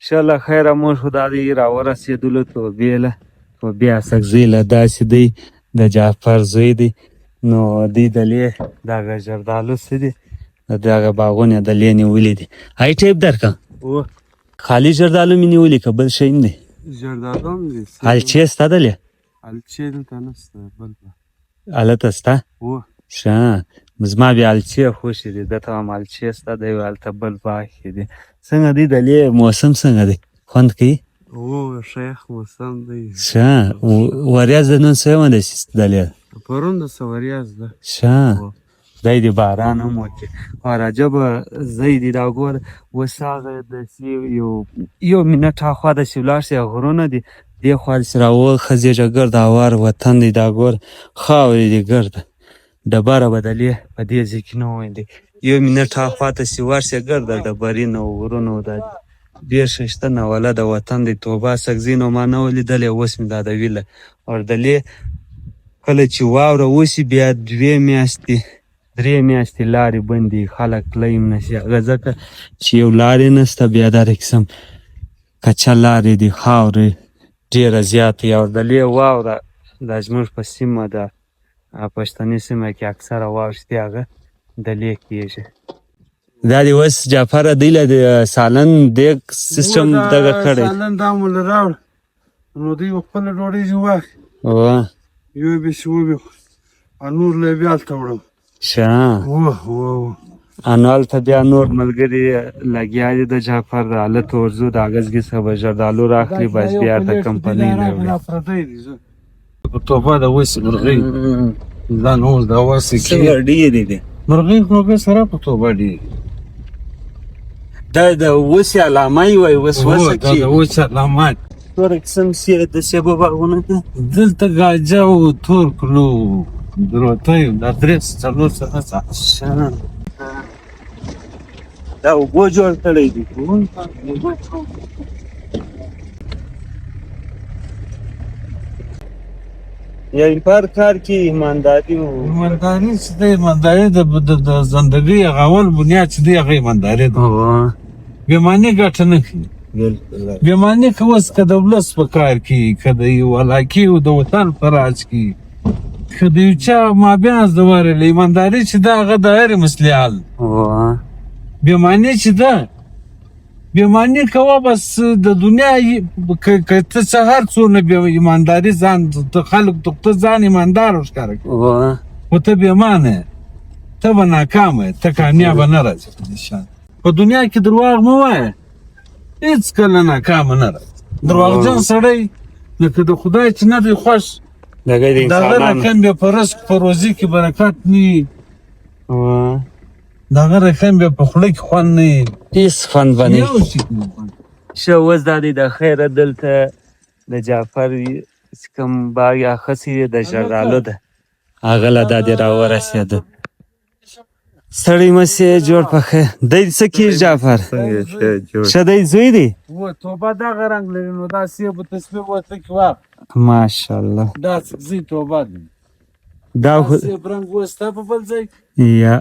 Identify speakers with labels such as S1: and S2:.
S1: انشاءالله خیره موږ خو دا دی راورسېدلو توبې له توبې اسکزۍ له داسې دی د جعفر زوی دی نو دوی دلې دغه زردالو څه دي د دغه باغونه دلې نیولي دي هی ټیپ درکړم خالي زردالو مې نیولي که بل شی هم دی
S2: زردالو هم دي
S1: الچې سته دلې
S2: الچې دلته نشته بل
S1: هلته سته
S2: اوه
S1: ښه زما بیا الچې خوښې دي ده ته هم الچې سته دی هلته بل باغ کې دي څنګه دی دلې موسم څنګه دی خوند کوي
S2: اوه ښه یخ موسم دی
S1: ښه وریځ د نن څه ده دلې
S2: پرون د څه وریځ ده
S1: ښه دی د باران هم وکړي او عجبه ځای دی دا ګوره اوس هغه داسې یو منټ هاخوا داسې ولاړ شي غرونه دي دې خوا داسې راوخځېږه ګرد هوار وطن دی دا ګوره خاورې دي ګرده ډبره به دلې په دې ځای کې نه ویندي یو منټ هاخوا ته چې ورشې ګرده ډبرین او غرونه دا ډېر ښایسته ناوله د وطن دی توبه سکزي نو ما نه و لیدلی اوس مې دا د ویله او دلې کله چې واوره وشي بیا 2 میاشتې 3 میاشتې لارې بندې خلک تللی هم نشي هغه ځکه چې یو لارې نشته بیا دا رقسم کچه لارې دي خاورې ډېره زیاته او دلې واوره دا زموږ په سیمه ده پښتني سیمه کې اکثره واورې چې هغه دلې کېږي دا دې اوس جعفره دوی له د سالن دیګ سیسټم دغه کړی
S2: سالن دا مو له راوړ نو دوی به خپله ډوډۍ ځي واخلي یو به چې وبې نور له یې بیا هلته وړم
S1: ښه انو هلته بیا نور ملګري لګیا دي د جعفر د هلته ورځو د اګزګي څخه به زردالو راخلي بس بیا د کمپنۍ نه وړي
S2: پردی دي زه په توبه د اوسې مرغۍ ځان اوس د اوسې کې
S1: څنګه ډېرې دي
S2: مرغۍ خو بیا سره په توبه ډېرې
S1: دا د اوسې علامه یې وایي اوس وسه
S2: دا د اوسې علامات
S1: نور قسم د سیبو باغونه ده
S2: دلته ګاجه او تور کلو دروتی دا 3-4 څخه
S1: دا اوبو جوړ کړی دي یعنې په هر کار کې ایمانداري
S2: ایمانداري چې دی ایمانداري د زندګۍ هغه اول بنیاد چې دی هغه ایمانداري ده بېماني ګټه نه کوي بېماني که اوس که د ولس په کار کې که د یو علاقې او د وطن په راج کې که د یو چا مابین از د وارې ایمانداري چې ده هغه د هرې مسلې حل بېماني چې ده بېماني کوه بس د دنیا که ته څه هر څونه ایمانداري ځان ته خلک ته ځان ایماندار ښکاره کړي خو ته بېمانه یې ته به ناکامه یې ته کامیابه نه راځې په دنیا کې درواغ مه وایه هېڅکله ناکامه نه راځي درواغجن سړی لکه د خدای چې نه دی خوښ د هغه رقم بیا په رزق په روزي کې برکت نه وي د هغه رقم بیا په خوله کې خوند نه وي
S1: هېڅ خوند به نه وي ښه اوس دا دی د خیره دلته د جعفر چې کوم باغ یا خسي دی د زردالو ده هغه له دا دی راورسېده سړی مسې جوړ په خیر دی څه کېږي جعفر ښه دی زوی دی
S2: توبه دغه رنګ لري نو دا سیب تسبیح ورته کې واخ
S1: ماشاءالله
S2: دا سبزي توبه دی
S1: دا
S2: سیب رنګ وستا په بل ځای
S1: یا